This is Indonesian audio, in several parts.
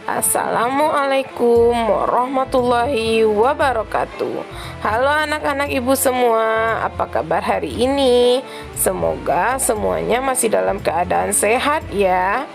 Assalamualaikum warahmatullahi wabarakatuh. Halo anak-anak ibu semua, apa kabar hari ini? Semoga semuanya masih dalam keadaan sehat ya.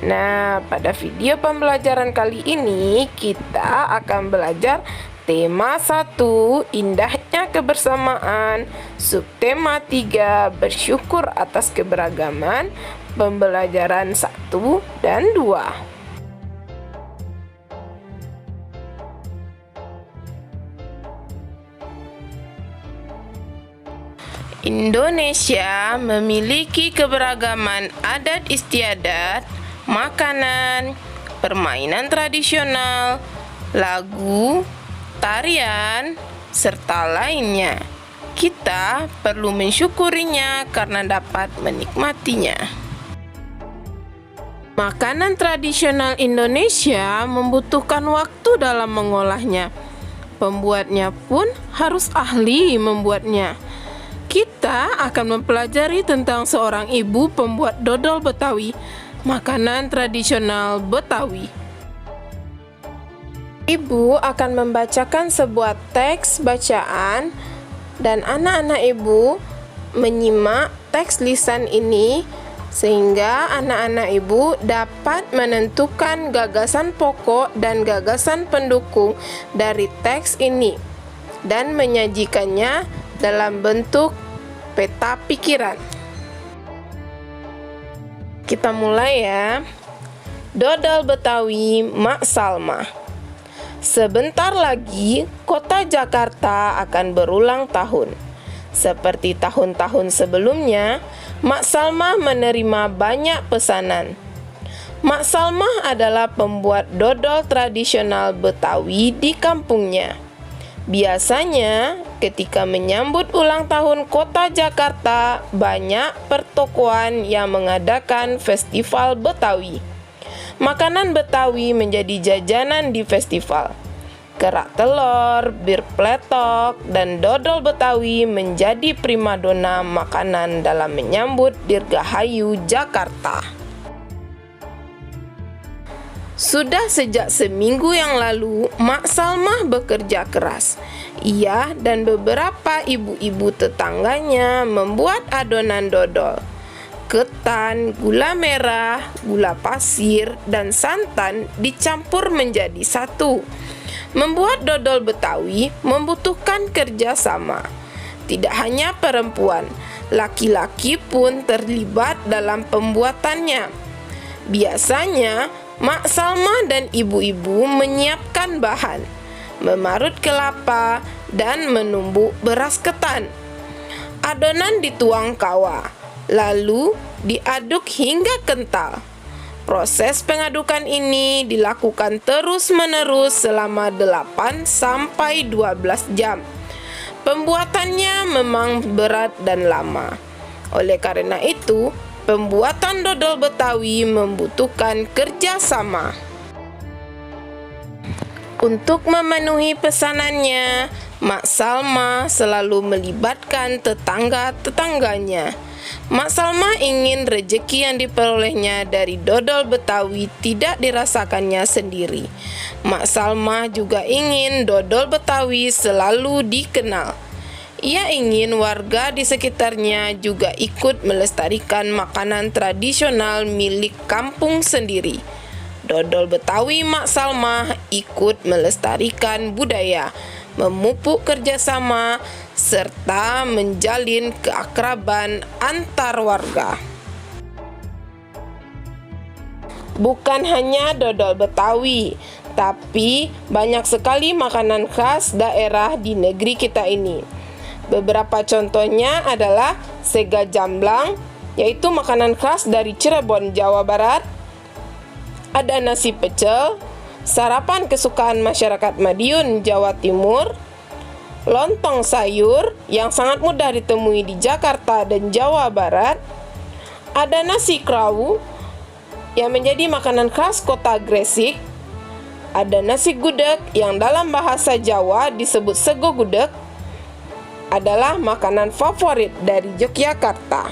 Nah, pada video pembelajaran kali ini kita akan belajar tema 1, indahnya kebersamaan, subtema 3, bersyukur atas keberagaman, pembelajaran 1 dan 2. Indonesia memiliki keberagaman adat istiadat, makanan, permainan tradisional, lagu, tarian, serta lainnya. Kita perlu mensyukurinya karena dapat menikmatinya. Makanan tradisional Indonesia membutuhkan waktu dalam mengolahnya. Pembuatnya pun harus ahli membuatnya. Kita akan mempelajari tentang seorang ibu pembuat dodol Betawi, makanan tradisional Betawi. Ibu akan membacakan sebuah teks bacaan dan anak-anak ibu menyimak teks lisan ini sehingga anak-anak ibu dapat menentukan gagasan pokok dan gagasan pendukung dari teks ini dan menyajikannya dalam bentuk peta pikiran. Kita mulai ya. Dodol Betawi Mak Salma. Sebentar lagi kota Jakarta akan berulang tahun. Seperti tahun-tahun sebelumnya, Mak Salma menerima banyak pesanan. Mak Salma adalah pembuat dodol tradisional Betawi di kampungnya. Biasanya, ketika menyambut ulang tahun kota Jakarta, banyak pertokoan yang mengadakan festival Betawi. Makanan Betawi menjadi jajanan di festival. Kerak telur, bir pletok, dan dodol Betawi menjadi primadona makanan dalam menyambut Dirgahayu Jakarta. Sudah sejak seminggu yang lalu, Mak Salma bekerja keras. Ia dan beberapa ibu-ibu tetangganya membuat adonan dodol. Ketan, gula merah, gula pasir, dan santan dicampur menjadi satu. Membuat dodol Betawi membutuhkan kerjasama. Tidak hanya perempuan, laki-laki pun terlibat dalam pembuatannya. Biasanya, Mak Salma dan ibu-ibu menyiapkan bahan, memarut kelapa, dan menumbuk beras ketan. Adonan dituang kawa, lalu diaduk hingga kental. Proses pengadukan ini dilakukan terus-menerus selama 8 sampai 12 jam. Pembuatannya memang berat dan lama. Oleh karena itu, pembuatan dodol Betawi membutuhkan kerjasama. Untuk memenuhi pesanannya, Mak Salma selalu melibatkan tetangga-tetangganya. Mak Salma ingin rejeki yang diperolehnya dari dodol Betawi tidak dirasakannya sendiri. Mak Salma juga ingin dodol Betawi selalu dikenal. Ia ingin warga di sekitarnya juga ikut melestarikan makanan tradisional milik kampung sendiri. Dodol Betawi Mak Salma ikut melestarikan budaya, memupuk kerjasama, serta menjalin keakraban antar warga. Bukan hanya dodol Betawi, tapi banyak sekali makanan khas daerah di negeri kita ini. Beberapa contohnya adalah sega jamblang, yaitu makanan khas dari Cirebon, Jawa Barat. Ada nasi pecel, sarapan kesukaan masyarakat Madiun, Jawa Timur. Lontong sayur yang sangat mudah ditemui di Jakarta dan Jawa Barat. Ada nasi krawu yang menjadi makanan khas kota Gresik. Ada nasi gudeg yang dalam bahasa Jawa disebut sego gudeg. Adalah makanan favorit dari Yogyakarta.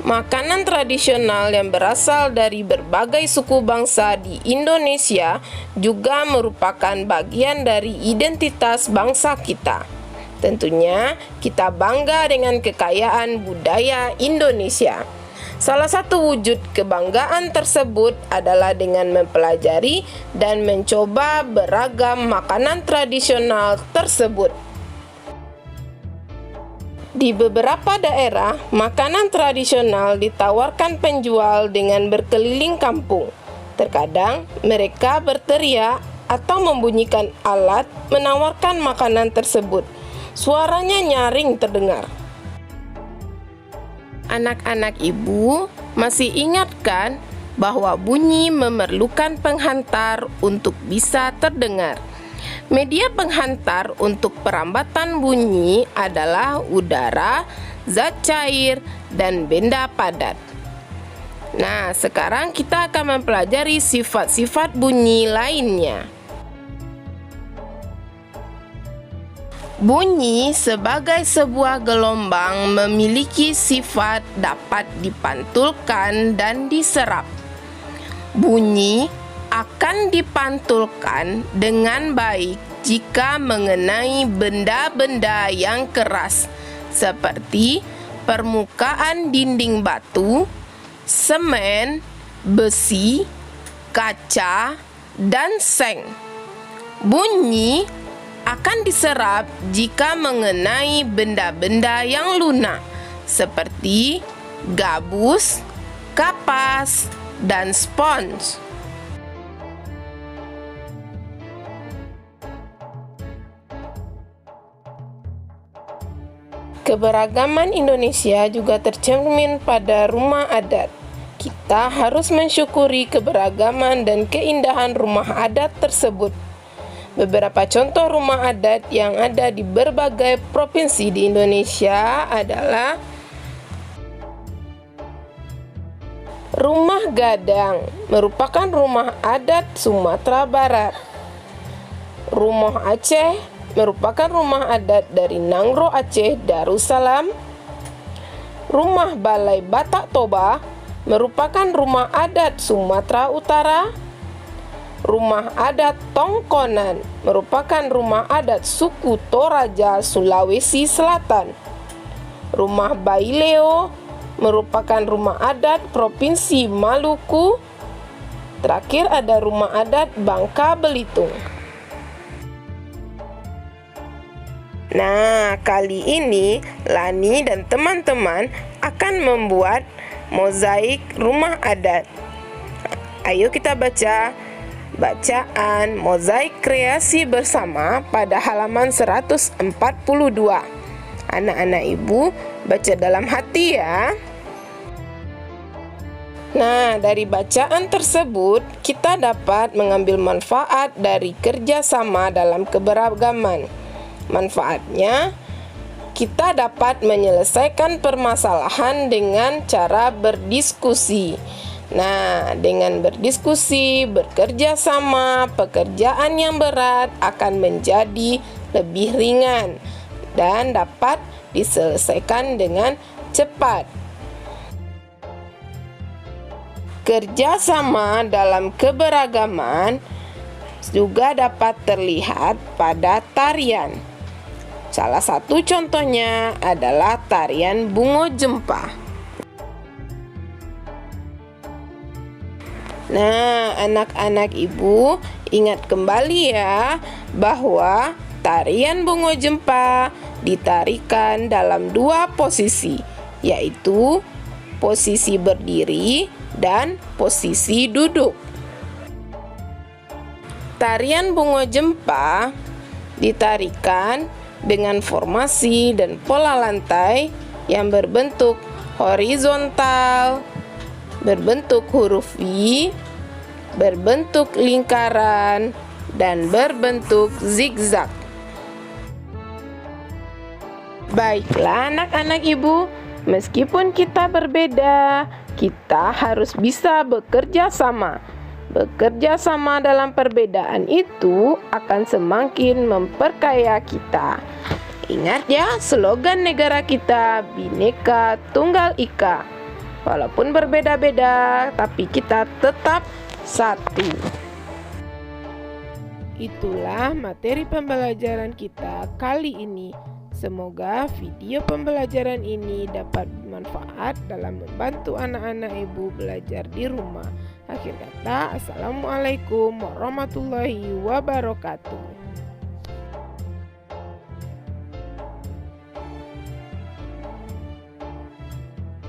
Makanan tradisional yang berasal dari berbagai suku bangsa di Indonesia juga merupakan bagian dari identitas bangsa kita. Tentunya, kita bangga dengan kekayaan budaya Indonesia. Salah satu wujud kebanggaan tersebut adalah dengan mempelajari dan mencoba beragam makanan tradisional tersebut. Di beberapa daerah, makanan tradisional ditawarkan penjual dengan berkeliling kampung. Terkadang, mereka berteriak atau membunyikan alat menawarkan makanan tersebut. Suaranya nyaring terdengar. Anak-anak ibu masih ingat kan bahwa bunyi memerlukan penghantar untuk bisa terdengar? Media penghantar untuk perambatan bunyi adalah udara, zat cair, dan benda padat. Nah, sekarang kita akan mempelajari sifat-sifat bunyi lainnya. Bunyi sebagai sebuah gelombang memiliki sifat dapat dipantulkan dan diserap. Bunyi akan dipantulkan dengan baik jika mengenai benda-benda yang keras seperti permukaan dinding batu, semen, besi, kaca, dan seng. Bunyi akan diserap jika mengenai benda-benda yang lunak seperti gabus, kapas, dan spons. Keberagaman Indonesia juga tercermin pada rumah adat. Kita harus mensyukuri keberagaman dan keindahan rumah adat tersebut. Beberapa contoh rumah adat yang ada di berbagai provinsi di Indonesia adalah Rumah Gadang, merupakan rumah adat Sumatera Barat. Rumah Aceh merupakan rumah adat dari Nangro Aceh Darussalam. Rumah Balai Batak Toba merupakan rumah adat Sumatera Utara. Rumah adat Tongkonan merupakan rumah adat suku Toraja Sulawesi Selatan. Rumah Baileo merupakan rumah adat Provinsi Maluku. Terakhir ada rumah adat Bangka Belitung. Nah, kali ini Lani dan teman-teman akan membuat mozaik rumah adat. Ayo kita baca bacaan mozaik kreasi bersama pada halaman 142. Anak-anak ibu baca dalam hati ya. Nah, dari bacaan tersebut kita dapat mengambil manfaat dari kerjasama dalam keberagaman. Manfaatnya, kita dapat menyelesaikan permasalahan dengan cara berdiskusi. Nah, dengan berdiskusi, bekerja sama, pekerjaan yang berat akan menjadi lebih ringan dan dapat diselesaikan dengan cepat. Kerjasama dalam keberagaman juga dapat terlihat pada tarian. Salah satu contohnya adalah tarian Bungo Jempa. Nah, anak-anak ibu ingat kembali ya bahwa tarian Bungo Jempa ditarikan dalam dua posisi, yaitu posisi berdiri dan posisi duduk. Tarian Bungo Jempa ditarikan dengan formasi dan pola lantai yang berbentuk horizontal, berbentuk huruf V, berbentuk lingkaran, dan berbentuk zigzag. Baiklah anak-anak ibu, meskipun kita berbeda, kita harus bisa bekerja sama. Bekerja sama dalam perbedaan itu akan semakin memperkaya kita. Ingat ya, slogan negara kita Bhinneka Tunggal Ika. Walaupun berbeda-beda, tapi kita tetap satu. Itulah materi pembelajaran kita kali ini. Semoga video pembelajaran ini dapat bermanfaat dalam membantu anak-anak ibu belajar di rumah. Akhir kata, Assalamualaikum warahmatullahi wabarakatuh.